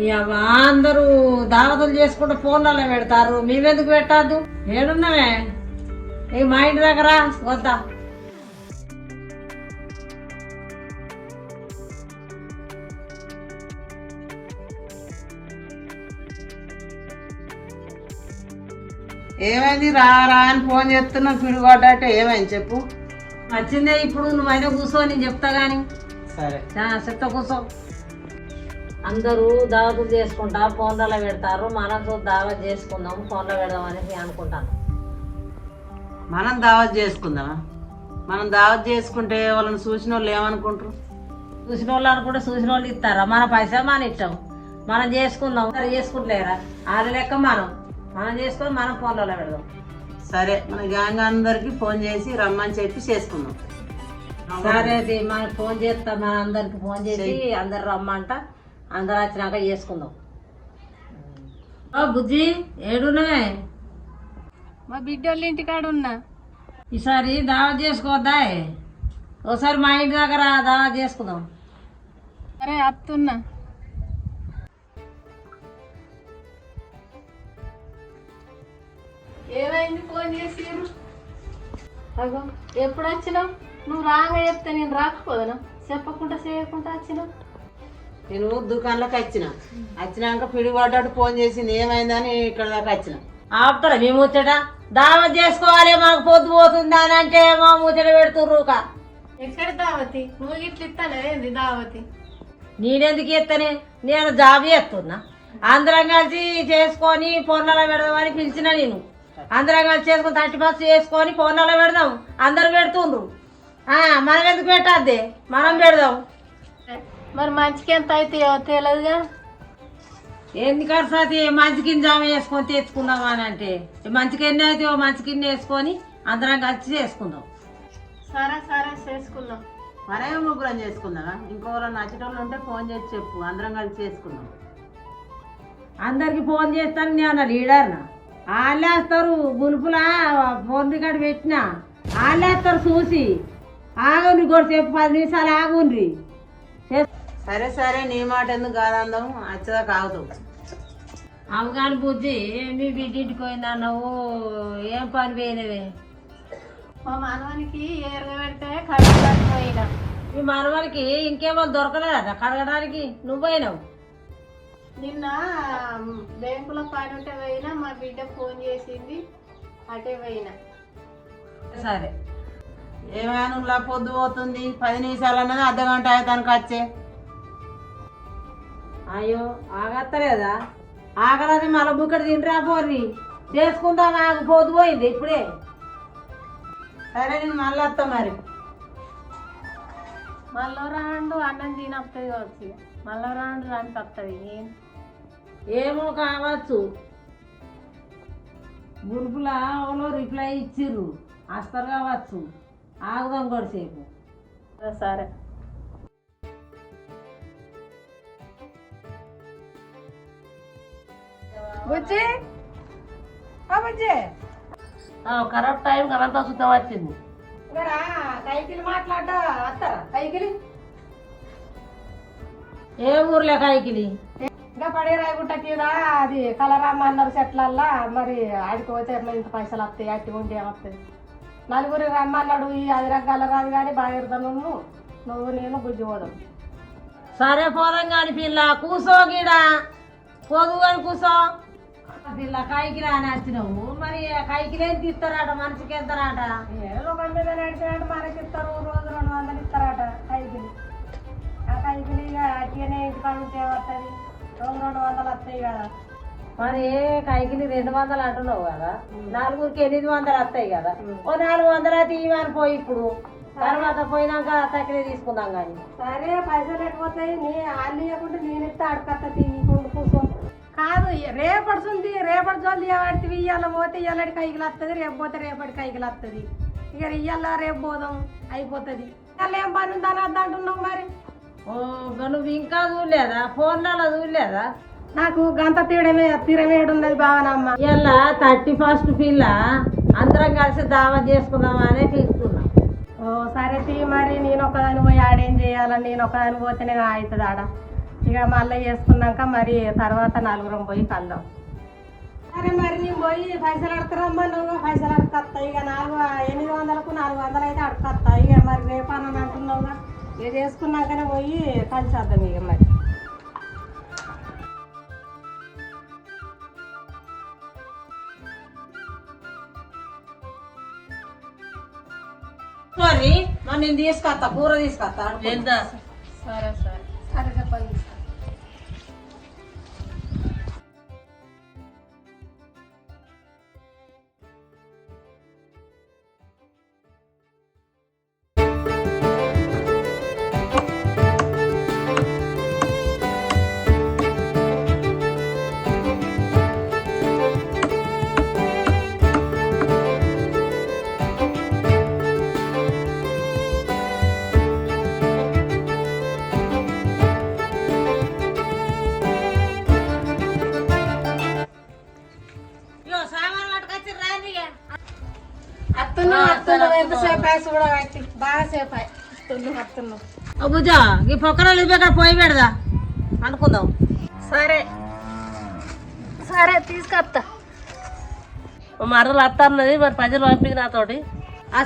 ఇక అందరూ దావతులు చేసుకుంటూ ఫోన్లలో పెడతారు, మేమెందుకు పెట్టద్దు? ఏడున్నామే ఇక మా ఇంటి దగ్గర వద్దా? ఏమైంది రా రా అని ఫోన్ చేస్తున్నా, పిడుగొడ్డంటే ఏమైంది చెప్పు. వచ్చిందే ఇప్పుడు, నువ్వైనా కూర్చో, నేను చెప్తా గాని. సరే చెప్తా కూర్చో. అందరూ దావతులు చేసుకుంటా ఫోన్లలో పెడతారు, మనం దావత్ చేసుకుందాం ఫోన్లో పెడదాం అనేసి అనుకుంటాను. మనం దావత్ చేసుకుందామా? మనం దావత్ చేసుకుంటే వాళ్ళని చూసిన వాళ్ళు ఏమనుకుంటారు? చూసిన వాళ్ళు అనుకుంటే చూసిన వాళ్ళు ఇస్తారా? మన పైసా మన ఇష్టం, మనం చేసుకుందాం. సరే చేసుకుంటలేరా? వాళ్ళ లెక్క మనం చేసుకొని మనం ఫోన్లలో పెడదాం. సరే మన గ్యాంగ్ అందరికి ఫోన్ చేసి రమ్మని చెప్పి చేసుకుందాం. సరే అది మనకి ఫోన్ చేస్తా, మన అందరికి ఫోన్ చేసి అందరు రమ్మంట, అందరు వచ్చినాక చేసుకుందాం. బుజ్జి ఏడున్నావే? మా బిడ్డ వాళ్ళ ఇంటికాడ ఉన్నా. ఈసారి దావత్ చేసుకోవద్దా? ఒకసారి మా ఇంటి దగ్గర దావత్ చేసుకుందాం. సరే అత్తున్నా. ఏమైంది ఫోన్ చేసిరు? అగో ఎప్పుడు వచ్చినావు? నువ్వు రాగా చెప్తే నేను రాకపోదునా? చెప్పకుండా చేయకుండా వచ్చినావు. నేను దుకాణంలోకి వచ్చినాక పిడుగొడ్డట్టు ఫోన్ చేసింది, ఏమైందని ఇక్కడ దాకా వచ్చిన. ఆపుతారా మీ ముచ్చట? దావత్ చేసుకోవాలి, మాకు పొద్దు పోతుంది అని అంటే మా ముచ్చట పెడుతుర్రుక. ఎక్కడ దావతి? నువ్వు ఇట్లా ఇస్తానేది దావతి? నేనెందుకు ఎత్తనే? నేను జాబ్ చేస్తున్నా. అందరం కలిసి చేసుకొని ఫోన్లలో పెడదామని పిలిచిన నేను. అందరం కలిసి చేసుకొని 30 చేసుకొని ఫోన్లలో పెడదాం. అందరు పెడుతుండ్రు, మనం ఎందుకు పెట్టద్దే? మనం పెడదాం. మరి మంచికి ఎంత అవుతాయో తెలియదుగా. ఎందుకంటే సతి మంచి కింద జామ వేసుకొని తెచ్చుకుందాం అని అంటే, మంచికి ఎన్ని అవుతాయో మంచి కింద వేసుకొని అందరం కలిసి చేసుకుందాం. సరే సరే చేసుకుందాం. మరేమో ముగ్గురం చేసుకుందామా? ఇంకోళ్ళు నచ్చేటోళ్ళు ఉంటే ఫోన్ చేసి చెప్పు, అందరం కలిసి చేసుకుందాం. అందరికి ఫోన్ చేస్తాను నేను లీడర్నా. వాళ్ళేస్తారు గులుపులా ఫోన్ రికార్డు పెట్టినా వాళ్ళేస్తారు చూసి. ఆగుండ్రి కూడా చెప్పు, 10 నిమిషాలు ఆగుండ్రి. సరే సరే నీ మాట ఎందుకు కాదందాం, వచ్చేదాకా ఆగుతాం. అవగాని బుద్ధి మీ బిడ్డింటికి పోయిందన్నావు, ఏం పని పోయినవే? మా మనవానికి ఏరుగా పెడితే కడగడానికి పోయినా. మీ మనవలకి ఇంకేమో దొరకలేదట కడగడానికి, నువ్వు పోయినావు. నిన్న బ్యాంకులో పని ఉంటే పోయినా, మా బిడ్డ ఫోన్ చేసింది, అటే పోయినా. సరే ఏమైనా పొద్దు పోతుంది, 10 నిమిషాలు అన్నది అర్ధగంట అవుతానికి వచ్చే. అయ్యో ఆగత్తలేదా? ఆగరాది మళ్ళీ బుక్కడి తింటరా పోర్రి, చేసుకుందాం. ఆగు, పొద్దు పోయింది ఇప్పుడే. సరే నేను మళ్ళీ వస్తా మరి. మళ్ళీ రాండు అన్నం తినొస్తుంది కావచ్చు, మళ్ళీ రాండు రానికి వస్తుంది. ఏమో కావచ్చు, గ్రూపులా వాళ్ళు రిప్లై ఇచ్చిర్రు, వస్తారు కావచ్చు. ఆగుదాం కొద్దిసేపు. సరే బుజ్జి బుజ్జి కరెక్ట్ టైం కనంతా సుతం వచ్చింది. కైకిలి మాట్లాడ్డా వస్తారా? కైకిలి ఏ ఊర్లే కైకిలి? ఇంకా పడే రాయగుంట కింద అది కలరామ్మ అన్నారు చెట్లల్లా. మరి ఆడికి పోతే ఎట్లా ఇంత పైసలు వస్తాయి, అట్టి ఉంటే ఏమొస్తుంది? నలుగురు రమ్మన్నాడు, ఈ 10 రకాల రాదు కానీ బాగా నువ్వు నేను బుజ్జి పోదాం. సరే పోదాం కానీ పిల్ల కూసో, గీడ పోదు అని కూసో. పిల్ల కైకిలి అని వచ్చినావు, మరి కైకిలి ఏం తీస్తారట? మనిషికి ఎంతరాట? రూపాయల మీద నడిచినట్టు మనకి ఇస్తారు, రోజు 200 ఇస్తారట కైకిలి. ఆ కైకిలి అట్టినే ఇంటికాడ ఉంటే ఏమవుతుంది? రోజు 200 వస్తాయి కదా. మరి కైకిలి 200 అంటున్నావు కదా, నలుగురికి 800 వస్తాయి కదా. ఓ 400 అయితే ఇవని పోయి, ఇప్పుడు తర్వాత పోయినాక తక్కువ తీసుకుందాం కానీ. సరే పైసలు లేకపోతాయి, వాళ్ళు ఇవ్వకుంటే నేను ఇస్తే అడకత్త తీయకుండా కూర్చో. కాదు రేపడుతుంది, రేపటి జోలు ఇవ్వబడితే ఇవాళ పోతే ఇవాళ కైకిలు వస్తుంది, రేపు పోతే రేపటి కైకిలు వస్తుంది. ఇక ఇవాళ రేపు పోదాం అయిపోతుంది. ఇవాళ ఏం పని ఉందని వద్దంటున్నావు మరి? ఓ నువ్వు ఇంకా చూడలేదా? ఫోన్లలో చూడలేదా? నాకు గంత తీరమేడున్నది బావనమ్మ. ఇలా 31st పిల్ల అందరం కలిసి దావా చేసుకుందామనే పిలుస్తున్నా. ఓ సరే తీ మరి. నేను ఒకదాని పోయి ఆడేం చేయాలని? నేను ఒకదాని పోతేనే అవుతుంది ఆడ. ఇక మళ్ళీ చేసుకున్నాక మరి తర్వాత నలుగురం పోయి కలుద్దాం. సరే మరి నేను పోయి పైసలు అడకరమ్మా, నువ్వు పైసలు అడకత్తా. ఇక 800కు 400 అయితే అడకత్తా. ఇక మరి రేపు అని అంటున్నావుగా, ఇక చేసుకున్నాకనే పోయి కలిసేద్దాం ఇక మరి. మరి నేను తీసుకొస్తా, కూర తీసుకొస్తా. ఎంత? సరే సరే సరే చెప్పండి. ఎంతసేపు అయి చూడ బాగా సేపు అత్తున్నావు. బుజ్జా ఈ పొక్కలు ఇక్కడ పోయి పెడదా అనుకుందాం. సరే సరే తీసుకొస్తా. మరదలు అత్త అన్నది, మరి పైసలు పంపింది నాతోటి.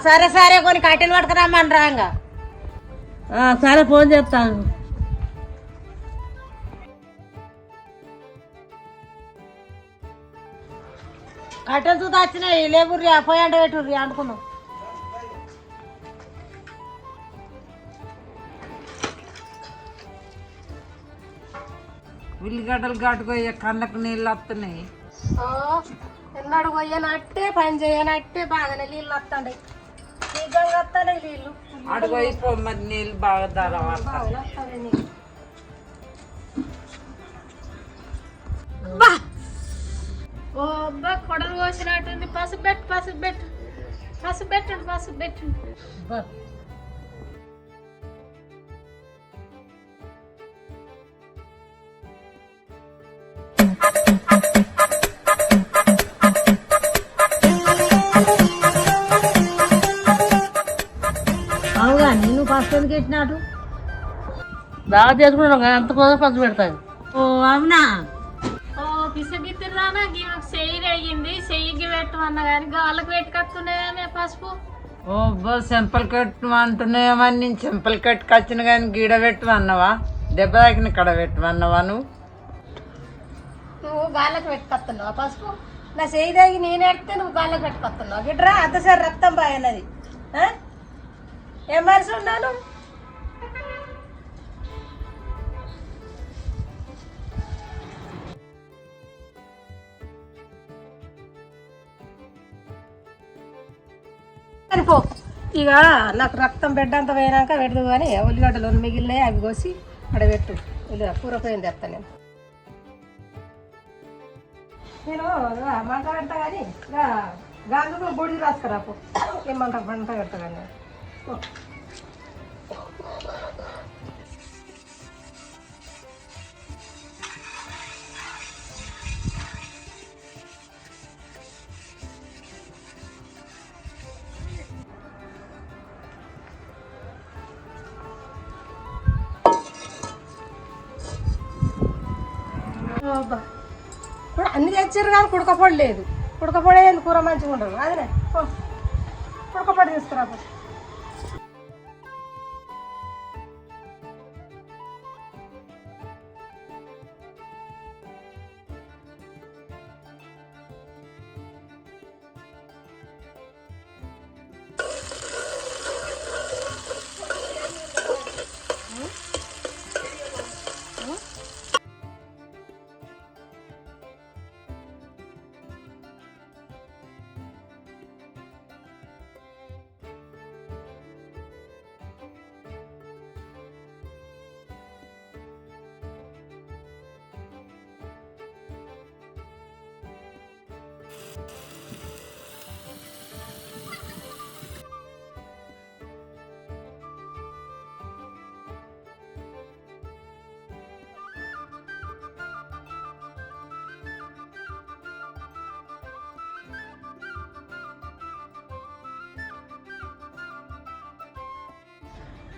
సరే సరే కొన్ని కట్టెలు పట్టుకురామని రాంగా. సరే ఫోన్ చేస్తాను. కట్టెలు చూత వచ్చినాయి, లేబుర్రి పోయి అంట పెట్టుర్రి అనుకుందాం. ఉల్లిగడ్డలు కట్టుకోయే కళ్ళకు నీళ్ళు వస్తున్నాయి. ఎన్నాడు పోయనట్టే పని చేయనట్టే బాగానే నీళ్ళు వస్తాయి, నిజంగా వస్తాయి నీళ్ళు. అడుగైపో మరి నీళ్ళు బాగా ధర వస్తాయి నీళ్ళు. ఓ అబ్బా కొడలు కోసినట్టుంది. పసుపు పెట్టు పసుపు పెట్టు పసుపు పెట్టండి పసుపు పెట్టండి. అవుగా నేను ఫస్ట్ ఎందుకు పెట్టినాడు? దావా చేసుకుంటాం కదా, అంత కోసం పసుపు పెడతాను. ఓ అవునా? పిసగిత్తురానా చెయ్యి అయ్యింది, చెయ్యికి పెట్టమన్నా కానీ గాళ్ళకి పెట్టుకొస్తున్నాయా పసుపు. ఓ చెంపలు కట్టు అంటున్నాయమని నేను చెంపలు కట్టుకొచ్చిన కానీ గీడ పెట్టమన్నావా? దెబ్బ తాకిన కడ పెట్టమన్నావా? నువ్వు గాళ్ళకి పెట్టుకొస్తున్నావా పసుపు? నా చెయ్యి తాగి నేను ఎడితే నువ్వు గాళ్ళకి పెట్టుకొస్తున్నావు. గిట్రా అంతసారి రక్తం బాయనది. ఏం మనిషి ఉన్నాను? పో ఇక నాకు రక్తం బిడ్డంత పోయినాక పెడదు కానీ ఉల్లిగడ్డలు మిగిలినాయి, అవి కోసి అక్కడ పెట్టు. ఇలా కూర పోయింది తెస్తా నేను. మంట పెడతా కానీ గాంధీ బొడికి రాసుకురా పో. ఏమంట మంట పెడతా కానీ ఇప్పుడు అన్ని తెచ్చారు కానీ కుడకపోడు లేదు. కుడకపోడే కూర మంచిగా ఉండదు. అదే కుడకపోడు తీసుకురా.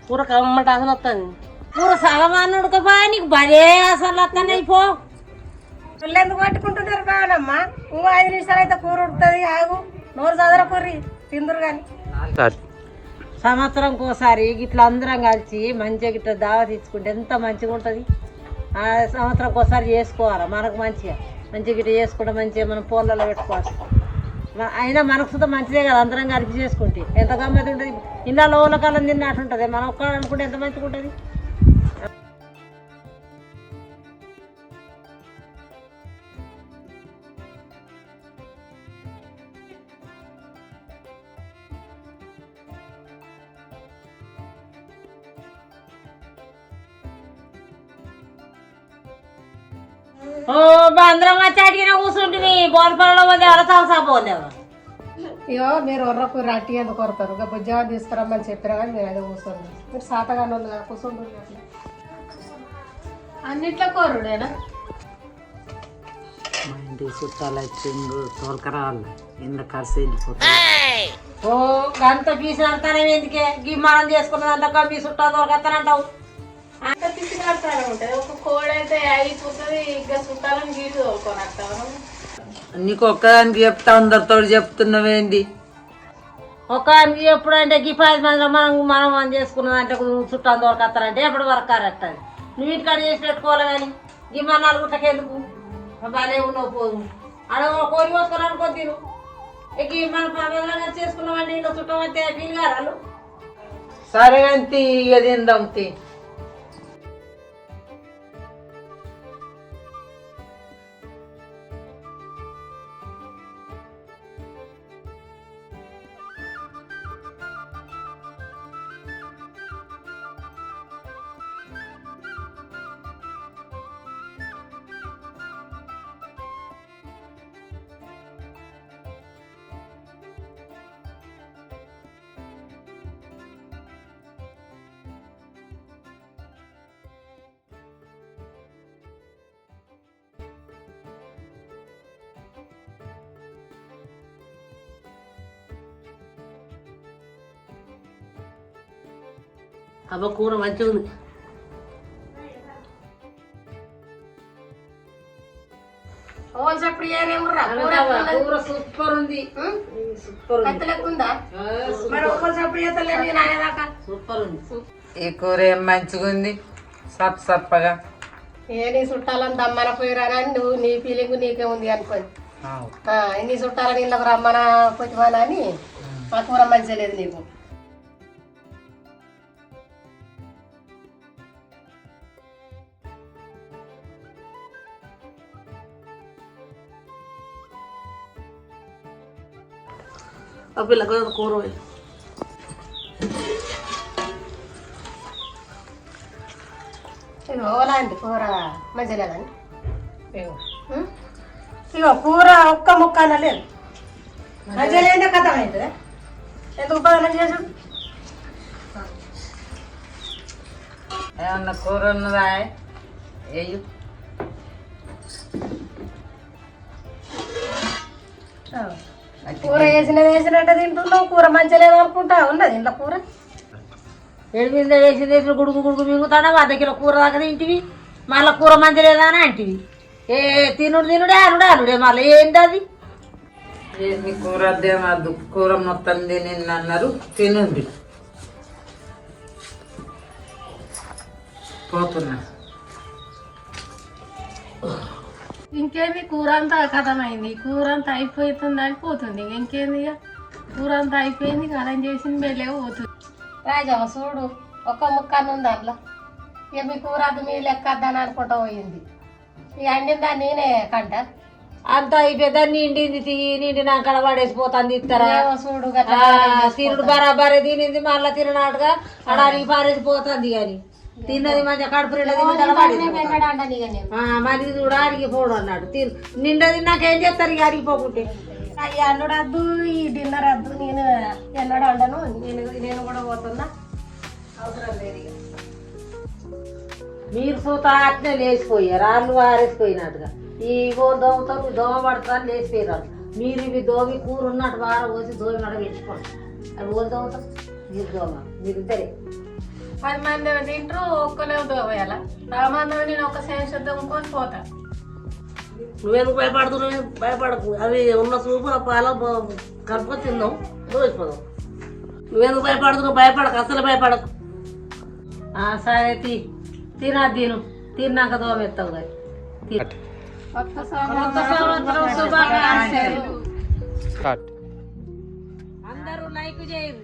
కూర కమ్మట ఆసన వస్తుంది. కూర సగమాన్ని ఉడకపోయా నీకు భలే అసలు అత్తనే పో. పిల్లలు ఎందుకు పట్టుకుంటున్నారు బాగానమ్మా? ఇంకో 5 నిమిషాలు అయితే కూర ఉడుతుంది. ఆగు, నోరు చదర కూర్రి తిందురు కానీ. సంవత్సరంకి ఒకసారి ఇట్లా అందరం కలిసి మంచిగా ఇట్లా దావత్ ఇచ్చుకుంటే ఎంత మంచిగా ఉంటుంది. సంవత్సరంకి ఒకసారి చేసుకోవాలి, మనకు మంచిగా ఇట్లా చేసుకుంటే మంచిగా మనం ఫోన్లలో పెట్టుకోవాలి. అయినా మనకు సుతం మంచిదే కదా, అందరం కలిపి చేసుకుంటే ఎంత గమ్మతి ఉంటుంది. ఇలా లోల కాలం తిన్నట్టు ఉంటుంది. మనం ఒక్క అనుకుంటే ఎంత మంచిగా ఉంటుంది. ఓ అందరం వచ్చి అడిగిన కూర్చుంటుంది. బోల్పల్లిలో పోతే అరసా పోలేవు. ఇగో మీరు ఒర్ర కూర అట్టి ఎందుకు కొరతారు? ఇంకా బుజ్జాన్ని తీసుకురమ్మని చెప్పినా కానీ మీరు అదే కూర్చోండి. మీరు సాతగానే ఉంది కదా, కూర్చుంటుంది అట్లా. అన్నిట్లో కోరుడేనా? మా ఇంటికి చుట్టాలు వచ్చిండు, తోలకరాళ్ళు ఇంత ఖర్చు వెళ్ళిపోతుంది. ఓ గంత పీసు అంతానే ఎందుకే గిమ్మానం చేసుకున్నదంతా మీ చుట్టాలు దొరకతానంటావు. అంత పిచ్చి కడతానే ఉంటుంది. ఒక కోడి అయితే అయిపోతుంది, ఇంకా చుట్టాలని గీటు తోలుకోనట్టాను. నీకు ఒక్కదానికి చెప్తా, అందరితో చెప్తున్నావేంది? ఒక ఎప్పుడంటే గీ 10 మంది మనం చేసుకున్నదంటే చుట్టాలు దొరకతారంటే ఎప్పటి వరకు కరెక్ట్ అది. నువ్వు ఇంటికాడ చేసి పెట్టుకోవాలి కానీ గిమ్మన్నాలు గుట్టకెందుకు బాగానే ఉన్నావు. పోదు అడ కోరి పోసుకొని అనుకో తిను. ఇక మనం 10 చేసుకున్నామండి ఇంట్లో చుట్టం అయితే ఫీల్ గారు. సరే అంతి ఇక తిందాం తి. అబ్బ కూర మంచిగా ఉంది. కూర సూపర్ ఉంది. సూపర్ ఉంది. ఈ కూర ఏం మంచిగా ఉంది, సప్పగా. నీ చుట్టాలని దమ్మన పోయిరా నువ్వు, నీ ఫీలింగ్ నీకే ఉంది అనుకోని. నీ చుట్టాలని ఇళ్ళకు రమ్మన పొద్దుమని అని ఆ కూర మంచిగా లేదు నీకు. పిల్లకి కూర ఓలాంటి కూర మంచిగా లేదండి. ఇగో కూర ఒక్క ముక్క అనలేదు, మంచిగా లేదే కథ అవుతుంది. ఎందుకు బదనం చేసు? ఏమన్నా కూర ఉన్నదా? వేయు. కూర వేసినట్టు తింటున్నావు, కూర మంచిగా లేదు అనుకుంటా. ఉన్నది ఇంట్లో కూర ఎనిమిది వేసింది గుడుగు గుడుగు మింగుతాడా. 1/2 కిలో కూర దాకా తింటివి, మళ్ళీ కూర మంచి లేదా అని అంటివి. తినుడే అనుడే మళ్ళీ ఏంటి అది? ఏంది కూర అద్దేమద్దు, కూర మొత్తం తినింది అన్నారు, తినుంది. పోతున్నా. ఇంకేంది కూర అంతా కథమైంది, కూర అంతా అయిపోతుంది అని పోతుంది. ఇంకేంది ఇక కూర అంతా అయిపోయింది, కథం చేసింది వెళ్ళే పోతుంది. రాజావ చూడు, ఒక్క ముక్క ఉంది అట్లా. ఇక మీ కూర అది మీ లెక్క అద్దని అనుకుంటా పోయింది. ఇక అండిందా నేనే కంట అంత అయిపోయింది. నిండి నా కడ పడేసిపోతుంది. ఇస్తారా చూడు తినుడు బరాబరే తినింది, మళ్ళీ తిననాటుగా అడారికి పారేసిపోతుంది. కానీ తిన్నది మంచిగా కడుపు మరి చూడ అరిగిపోడు అన్నాడు. నిండా తిన్నాకేం చేస్తారు ఇక అరిగిపోకుంటే. అయ్యి అన్నుడు వద్దు, ఈ డిన్నర్ వద్దు, నేను ఎన్నడూ వండను. నేను కూడా పోతున్నా, అవసరం లేదు. ఇక మీరు సూత అట్నే లేచిపోయారు, రాళ్ళు ఆరేసిపోయినట్టుగా. ఈ దోమతారు దోమ పడతారు లేచిపోయారు. మీరు ఇవి దోమి కూర ఉన్నట్టు బాగా పోసి దోమి నడ పెట్టుకోండి. అవి ఓ దోమతాం, మీరు దోమ, మీరు ఇద్దరే. 10 మంది తింటారు ఒక్కలే పోయాల రామందరం నేను ఒక శేషుద్ధం కొని పోతా. నువ్వెందుకు భయపడుతున్నావు? భయపడకు, అవి ఉన్న సూపు ఆ పాల కలుపుకొని తిందాం, రోజుపోదాం. నువ్వెందుకు భయపడుతున్నావు? భయపడకు, అసలు భయపడకు. సరే తిన్నాక దోమెత్తావు కానీ కొత్త సంవత్సరం శుభాకాంక్షలు. అందరూ లైక్ చేయండి.